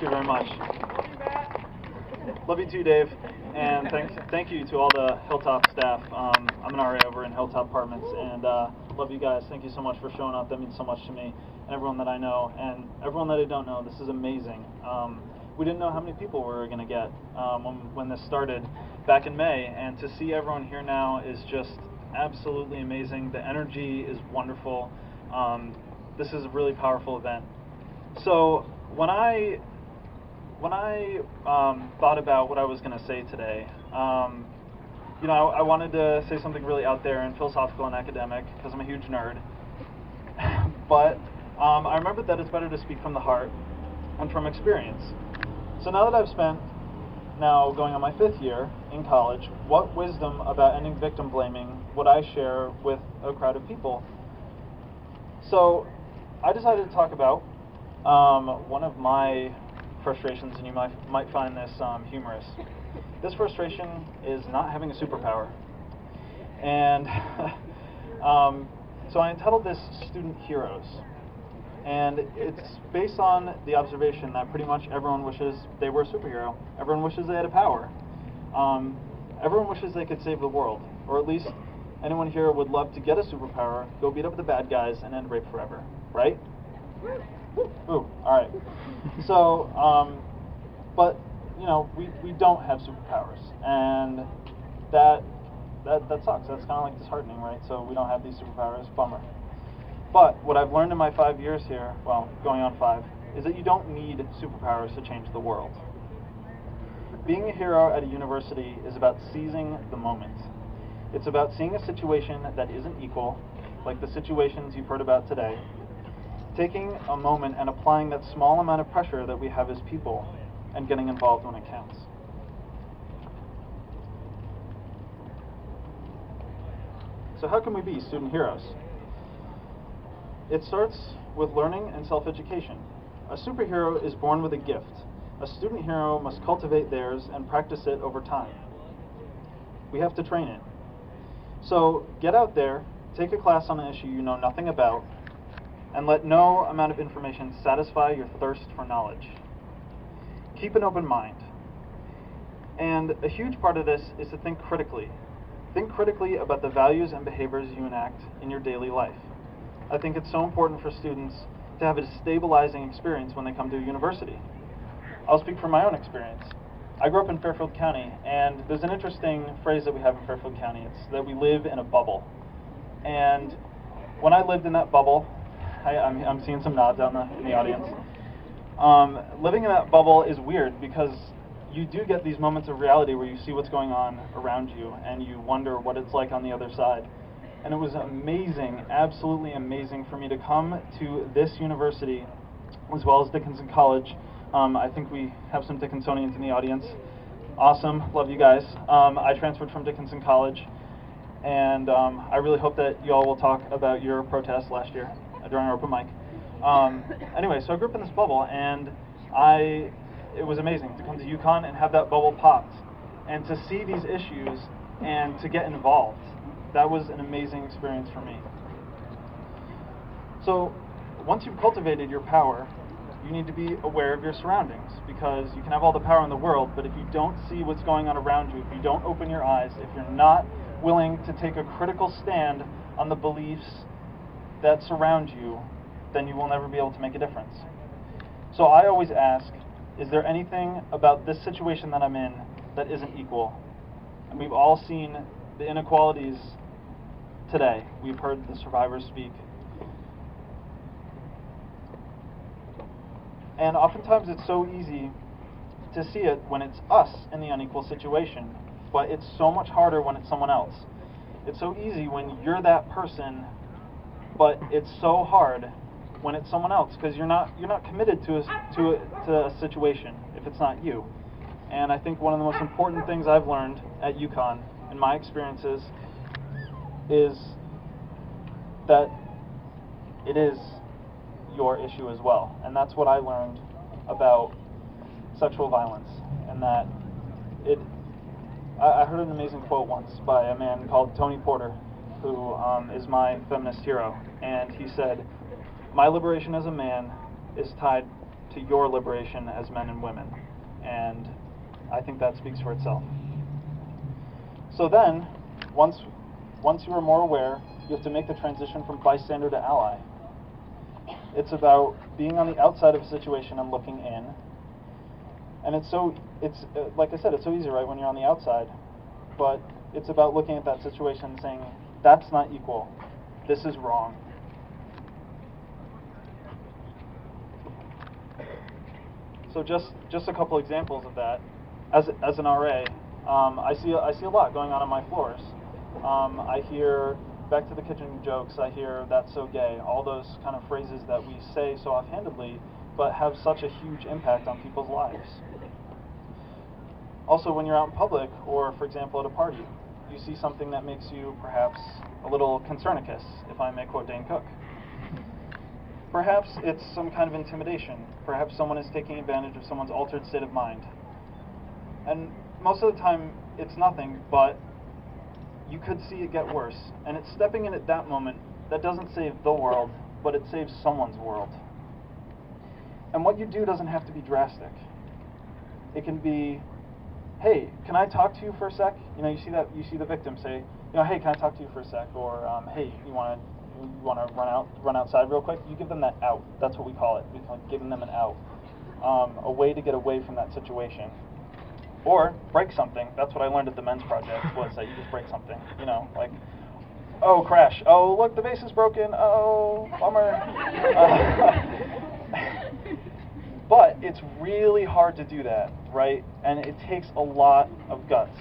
you very much. Love you too, Dave. And thank you to all the Hilltop staff. I'm an RA over in Hilltop Apartments, and love you guys. Thank you so much for showing up. That means so much to me, and everyone that I know, and everyone that I don't know. This is amazing. We didn't know how many people we were going to get when this started back in May, and to see everyone here now is just absolutely amazing. The energy is wonderful. This is a really powerful event. So when I thought about what I was going to say today, you know, I wanted to say something really out there and philosophical and academic because I'm a huge nerd. But I remembered that it's better to speak from the heart and from experience. So now that I've spent going on my 5th year in college, what wisdom about ending victim blaming would I share with a crowd of people? So I decided to talk about one of my frustrations, and you might find this humorous. This frustration is not having a superpower. And so I entitled this Student Heroes. And it's based on the observation that pretty much everyone wishes they were a superhero. Everyone wishes they had a power. Everyone wishes they could save the world. Or at least anyone here would love to get a superpower, go beat up the bad guys, and end rape forever. Right? Ooh, alright. So, but, you know, we don't have superpowers. And that sucks. That's kind of like disheartening, right? So we don't have these superpowers. Bummer. But what I've learned in my 5 years here, well, going on 5, is that you don't need superpowers to change the world. Being a hero at a university is about seizing the moment. It's about seeing a situation that isn't equal, like the situations you've heard about today, taking a moment and applying that small amount of pressure that we have as people and getting involved when it counts. So how can we be student heroes? It starts with learning and self-education. A superhero is born with a gift. A student hero must cultivate theirs and practice it over time. We have to train it. So get out there, take a class on an issue you know nothing about, and let no amount of information satisfy your thirst for knowledge. Keep an open mind. And a huge part of this is to think critically. Think critically about the values and behaviors you enact in your daily life. I think it's so important for students to have a stabilizing experience when they come to a university. I'll speak from my own experience. I grew up in Fairfield County, and there's an interesting phrase that we have in Fairfield County. It's that we live in a bubble. And when I lived in that bubble, I'm seeing some nods out in the audience. Living in that bubble is weird because you do get these moments of reality where you see what's going on around you and you wonder what it's like on the other side. And it was amazing, absolutely amazing for me to come to this university as well as Dickinson College. I think we have some Dickinsonians in the audience. Awesome, love you guys. I transferred from Dickinson College, and I really hope that you all will talk about your protest last year during our open mic. Anyway, so I grew up in this bubble, and it was amazing to come to UConn and have that bubble popped, and to see these issues and to get involved. That was an amazing experience for me. So once you've cultivated your power, you need to be aware of your surroundings, because you can have all the power in the world, but if you don't see what's going on around you, if you don't open your eyes, if you're not willing to take a critical stand on the beliefs that surround you, then you will never be able to make a difference. So I always ask, is there anything about this situation that I'm in that isn't equal? And we've all seen the inequalities today. We've heard the survivors speak. And oftentimes it's so easy to see it when it's us in the unequal situation, but it's so much harder when it's someone else. It's so easy when you're that person, but it's so hard when it's someone else, because you're not committed to a situation if it's not you. And I think one of the most important things I've learned at UConn in my experiences is that it is your issue as well. And that's what I learned about sexual violence, and that I heard an amazing quote once by a man called Tony Porter, who is my feminist hero, and he said, "My liberation as a man is tied to your liberation as men and women. And I think that speaks for itself. So then, once you are more aware, you have to make the transition from bystander to ally. It's about being on the outside of a situation and looking in. And it's like I said, it's so easy, right, when you're on the outside. But it's about looking at that situation and saying, that's not equal. This is wrong. So just a couple examples of that. As an RA, I see a lot going on my floors. I hear back to the kitchen jokes. I hear that's so gay. All those kind of phrases that we say so offhandedly, but have such a huge impact on people's lives. Also, when you're out in public, or for example at a party, you see something that makes you perhaps a little concernicus, if I may quote Dane Cook. Perhaps it's some kind of intimidation. Perhaps someone is taking advantage of someone's altered state of mind. And most of the time, it's nothing, but you could see it get worse. And it's stepping in at that moment that doesn't save the world, but it saves someone's world. And what you do doesn't have to be drastic. It can be, hey, can I talk to you for a sec? You know, you see the victim say, hey, can I talk to you for a sec? Or, hey, you want to run outside real quick? You give them that out. That's what we call it. We call it giving them an out. A way to get away from that situation. Or break something. That's what I learned at the men's project, was that you just break something. You know, like, oh, crash. Oh, look, the vase is broken. Oh, bummer. But it's really hard to do that, right? And it takes a lot of guts.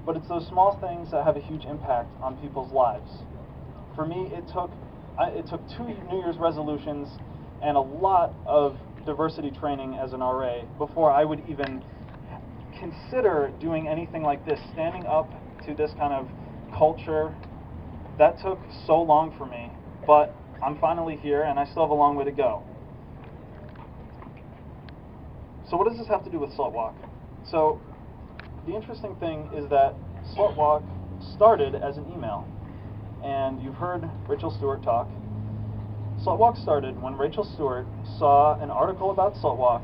But it's those small things that have a huge impact on people's lives. For me, it took 2 New Year's resolutions and a lot of diversity training as an RA before I would even consider doing anything like this, standing up to this kind of culture. That took so long for me, but I'm finally here and I still have a long way to go. So what does this have to do with SlutWalk? So the interesting thing is that SlutWalk started as an email. And you've heard Rachel Stewart talk. SlutWalk started when Rachel Stewart saw an article about SlutWalk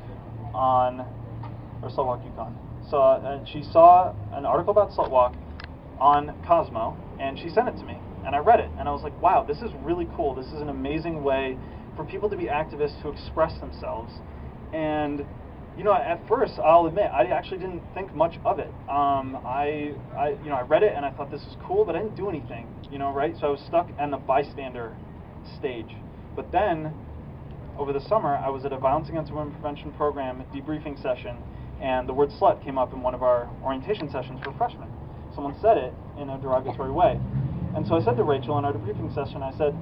or SlutWalk UConn. She saw an article about SlutWalk on Cosmo, and she sent it to me. And I read it, and I was like, wow, this is really cool. This is an amazing way for people to be activists, to express themselves. And at first, I'll admit, I actually didn't think much of it. I read it and I thought this was cool, but I didn't do anything, right? So I was stuck in the bystander stage. But then, over the summer, I was at a Violence Against Women Prevention Program debriefing session, and the word slut came up in one of our orientation sessions for freshmen. Someone said it in a derogatory way. And so I said to Rachel in our debriefing session, I said,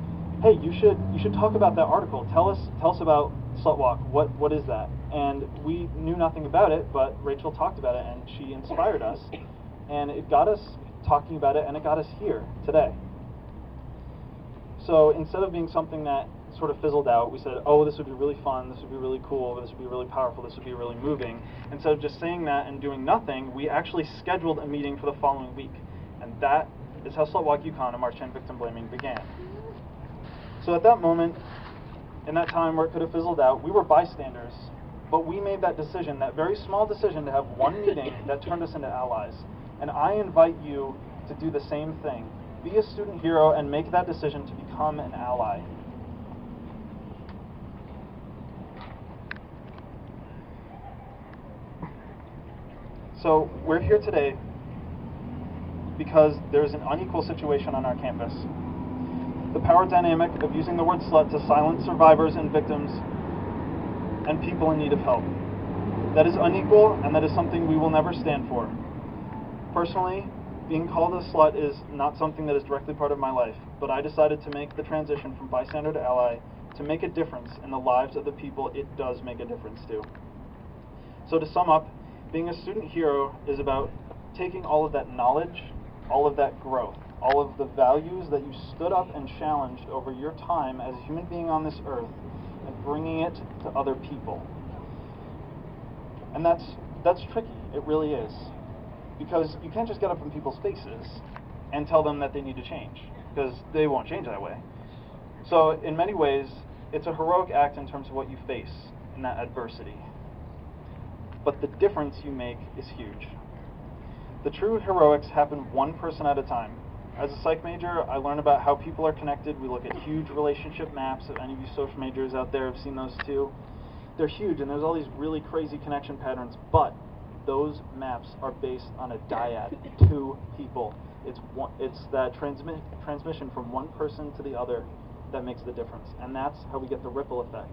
hey, you should talk about that article. Tell us about SlutWalk. What is that? And we knew nothing about it, but Rachel talked about it, and she inspired us. And it got us talking about it, and it got us here today. So instead of being something that sort of fizzled out, we said, oh, this would be really fun, this would be really cool, this would be really powerful, this would be really moving. Instead of just saying that and doing nothing, we actually scheduled a meeting for the following week. And that is how SlutWalk UConn and March 10 victim blaming began. So at that moment, in that time where it could have fizzled out, we were bystanders, but we made that decision, that very small decision, to have one meeting that turned us into allies. And I invite you to do the same thing. Be a student hero and make that decision to become an ally. So we're here today because there's an unequal situation on our campus. The power dynamic of using the word slut to silence survivors and victims and people in need of help. That is unequal, and that is something we will never stand for. Personally, being called a slut is not something that is directly part of my life, but I decided to make the transition from bystander to ally to make a difference in the lives of the people it does make a difference to. So to sum up, being a student hero is about taking all of that knowledge, all of that growth, all of the values that you stood up and challenged over your time as a human being on this earth, and bringing it to other people. And that's tricky, it really is. Because you can't just get up in people's faces and tell them that they need to change, because they won't change that way. So in many ways, it's a heroic act in terms of what you face. in that adversity. But the difference you make is huge. The true heroics happen one person at a time. As a psych major, I learn about how people are connected. We look at huge relationship maps. If any of you social majors out there have seen those too, they're huge, and there's all these really crazy connection patterns, but those maps are based on a dyad, two people. It's that transmission from one person to the other that makes the difference, and that's how we get the ripple effect.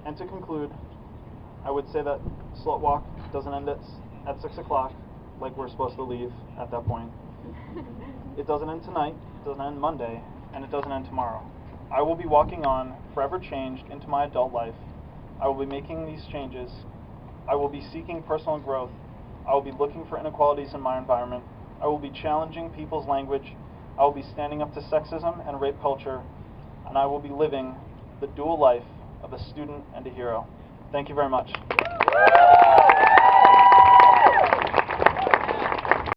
And to conclude, I would say that SlutWalk doesn't end at 6 o'clock, like we're supposed to leave at that point. It doesn't end tonight, it doesn't end Monday, and it doesn't end tomorrow. I will be walking on, forever changed, into my adult life. I will be making these changes. I will be seeking personal growth. I will be looking for inequalities in my environment. I will be challenging people's language. I will be standing up to sexism and rape culture. And I will be living the dual life of a student and a hero. Thank you very much.